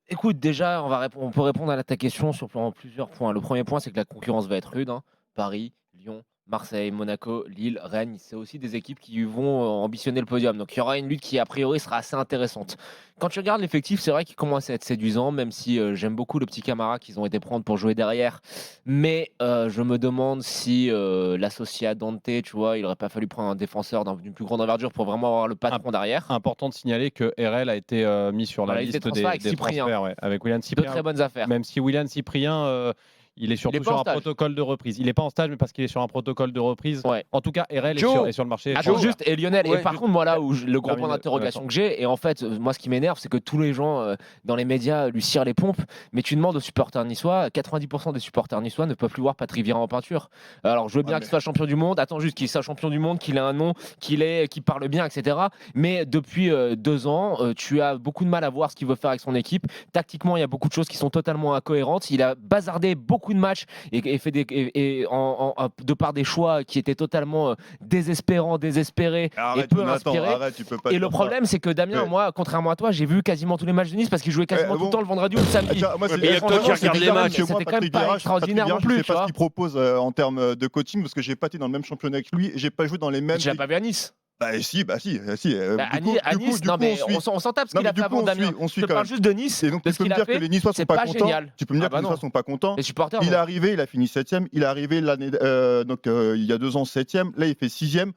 Écoute, déjà, on peut répondre à ta question sur plusieurs points. Le premier point, c'est que la concurrence va être rude, hein. Paris, Lyon, Marseille, Monaco, Lille, Rennes, c'est aussi des équipes qui vont ambitionner le podium. Donc il y aura une lutte qui, a priori, sera assez intéressante. Quand tu regardes l'effectif, c'est vrai qu'il commence à être séduisant, même si j'aime beaucoup le petit Camara qu'ils ont été prendre pour jouer derrière. Mais je me demande si l'associé à Dante, tu vois, il n'aurait pas fallu prendre un défenseur d'une plus grande envergure pour vraiment avoir le patron derrière. Important de signaler que RL a été mis sur Dans la la liste des liste transferts avec des Cyprien. transferts, ouais, avec Willian Deux Cyprien. très bonnes affaires. Même si Willian Cyprien, il est Il surtout est pas sur en un stage. protocole de reprise. Il n'est pas en stage, mais parce qu'il est sur un protocole de reprise. Ouais. En tout cas, RL Joe, est sur le marché. Attends Joe. juste, et Lionel, et Ouais, par je- contre, moi là où le gros point Terminé. d'interrogation D'accord. que j'ai, et en fait, moi ce qui m'énerve, c'est que tous les gens dans les médias lui cirent les pompes, mais tu demandes aux supporters niçois, 90% des supporters niçois ne peuvent plus voir Patrick Vieira en peinture. Alors je veux bien qu'il soit champion du monde, attends juste qu'il soit champion du monde, qu'il ait un nom, qu'il parle bien, etc. Mais depuis 2 ans, tu as beaucoup de mal à voir ce qu'il veut faire avec son équipe. Tactiquement, il y a beaucoup de choses qui sont totalement incohérentes. Il a bazardé beaucoup de matchs et fait de par des choix qui étaient totalement désespérants, désespérés et Arrête, peu Jonathan, inspirés. arrête, tu peux pas Et dire le ça. problème, c'est que Damien, Ouais. moi, contrairement à toi, j'ai vu quasiment tous les matchs de Nice parce qu'il jouait quasiment tout bon. le temps le vendredi ou le samedi. Moi, c'est Ouais, mais il y a franchement, toi qui c'est regarde les bizarre, matchs. parce que moi, C'était quand même Patrick pas Vieira, extraordinaire non je plus, sais tu pas ce vois. qu'il propose en termes de coaching parce que j'ai pas été dans le même championnat que lui et j'ai pas joué dans les mêmes. Tu l'as pas vu à Nice. Bah si. Bah, Du à coup, Nice, non, mais on s'en tape ce Non, qu'il mais a du fait coup, avant on Damien. suit, on Je suit te quand parle même. juste de Nice, Et donc, de tu ce peux qu'il me a dire que fait. les Niçois sont C'est pas pas contents. génial. Tu peux me dire Ah que bah les non. Niçois sont pas contents. Les supporters, Il est non. arrivé, il a fini 7ème. Il est arrivé il y a 2 ans 7ème. Là, il fait 6ème.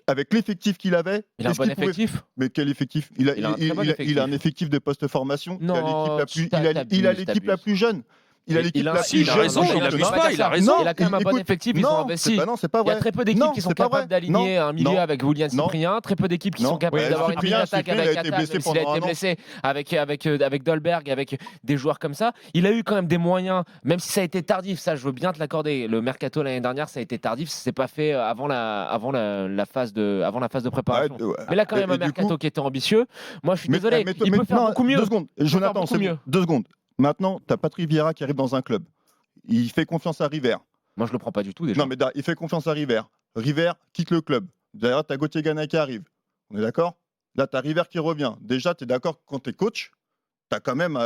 Avec l'effectif qu'il avait, Il a un qu'est-ce bon qu'il pouvait. effectif. Mais quel effectif? Il a un très bon Il a effectif. un effectif de post-formation. Il a l'équipe Non, la plus, t'abuses, il a l'équipe la t'abuses. plus jeune. Il a l'équipe la Si, plus il a jeune raison, du il championnat. abuse pas, il a raison. Non, Il a quand même un bon écoute, effectif, ils ont investi. non, c'est pas Il y a vrai. très peu d'équipes Non, qui sont c'est pas capables vrai. d'aligner Non, un milieu non, avec William non. Cyprien, très peu d'équipes qui Non. sont capables Ouais, d'avoir une Cyprien, mini-attaque il a avec été Atal, blessé même s'il a pendant été un an. blessé, avec Dolberg, avec des joueurs comme ça. Il a eu quand même des moyens, même si ça a été tardif, ça je veux bien te l'accorder. Le mercato l'année dernière, ça a été tardif, ça s'est pas fait avant la phase de préparation. Ouais. Mais là, quand même, Et un du mercato coup- qui était ambitieux. Moi, je suis Mais- désolé, mais- il mais- peut faire non, beaucoup mieux. 2 secondes. Jonathan, beaucoup c'est bon. mieux. 2 secondes. Maintenant, tu as Patrick Vieira qui arrive dans un club. Il fait confiance à River. Moi, je le prends pas du tout déjà. Non, mais il fait confiance à River. River quitte le club. D'ailleurs, tu as Gauthier Gana qui arrive. On est d'accord? Là, tu as River qui revient. Déjà, tu es d'accord que quand tu es coach, t'as quand même,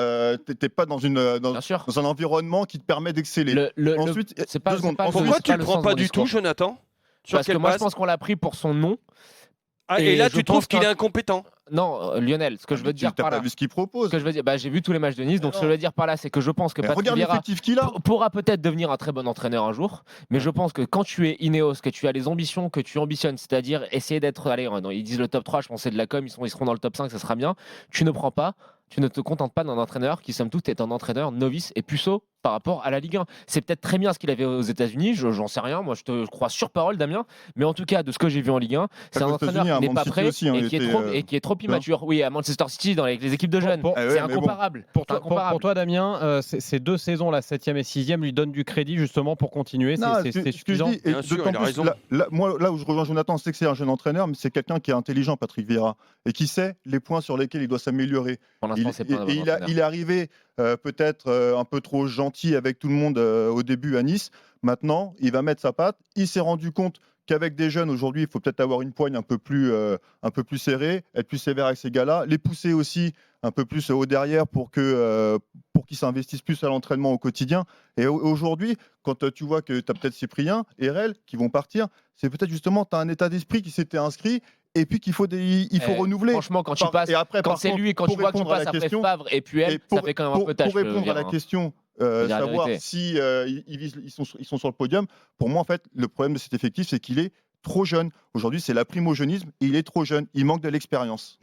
t'es pas dans Bien sûr. un environnement qui te permet d'exceller. Ensuite, c'est pas, 2 secondes. c'est pas le- Pourquoi c'est tu pas le le prends sens pas de mon du tout, discours. Jonathan? Sur Parce que quelle moi, je base? pense qu'on l'a pris pour son nom. Ah, et et là, je tu trouves pense qu'il qu'un- est incompétent? Non, Lionel, ce que je veux te dire T'as par pas là. vu ce qu'il propose. Ce que je veux dire, j'ai vu tous les matchs de Nice, donc ce que je veux dire par là, c'est que je pense que Mais Patrick regarde Vieira l'effectif qu'il a. pourra peut-être devenir un très bon entraîneur un jour, mais je pense que quand tu es Ineos, que tu as les ambitions que tu ambitionnes, c'est-à-dire essayer d'être, allez, non, ils disent le top 3, je pense que c'est de la com, ils seront dans le top 5, ça sera bien. Tu ne te contentes pas d'un entraîneur qui, somme toute, est un entraîneur novice et puceau par rapport à la Ligue 1. C'est peut-être très bien ce qu'il avait aux États-Unis, j'en sais rien, moi je te crois sur parole, Damien, mais en tout cas, de ce que j'ai vu en Ligue 1, c'est un qu'aux États-Unis, entraîneur à qui n'est Man pas City prêt aussi, hein, et, il qui est était, trop, et qui est trop immature. Oui, à Manchester City, dans les équipes de jeunes, Pour- c'est mais bon. incomparable. Pour C'est incomparable. pour toi, Damien, ces 2 saisons, la 7e et 6e, lui donnent du crédit justement pour continuer. Non, C'est ce que je suffisant. dis, et Bien sûr, d'autant il a plus, raison. moi, là où je rejoins Jonathan, c'est que c'est un jeune entraîneur, mais c'est quelqu'un qui est intelligent, Patrick Vieira, et qui sait les points sur lesquels il doit s'améliorer. Pour l'instant, c'est pas un bon Et entraîneur. il est arrivé peut-être un peu trop gentil avec tout le monde au début à Nice. Maintenant, il va mettre sa patte. Il s'est rendu compte qu'avec des jeunes, aujourd'hui, il faut peut-être avoir une poigne un peu plus serrée, être plus sévère avec ces gars-là, les pousser aussi un peu plus au derrière pour qu'ils s'investissent plus à l'entraînement au quotidien. Et aujourd'hui, quand tu vois que tu as peut-être Cyprien et RL qui vont partir, c'est peut-être justement tu as un état d'esprit qui s'était inscrit et puis qu'il faut, il faut renouveler. Franchement, quand tu passes, Et après, quand par c'est contre, lui et quand pour tu vois que tu répondre à passes la après question, Favre et puis elle, ça fait quand même un peu tâche. pour répondre à la question, dire la savoir vérité. si ils sont sur le podium, pour moi, en fait, le problème de cet effectif, c'est qu'il est trop jeune. Aujourd'hui, c'est la primogénisme et il est trop jeune. Il manque de l'expérience.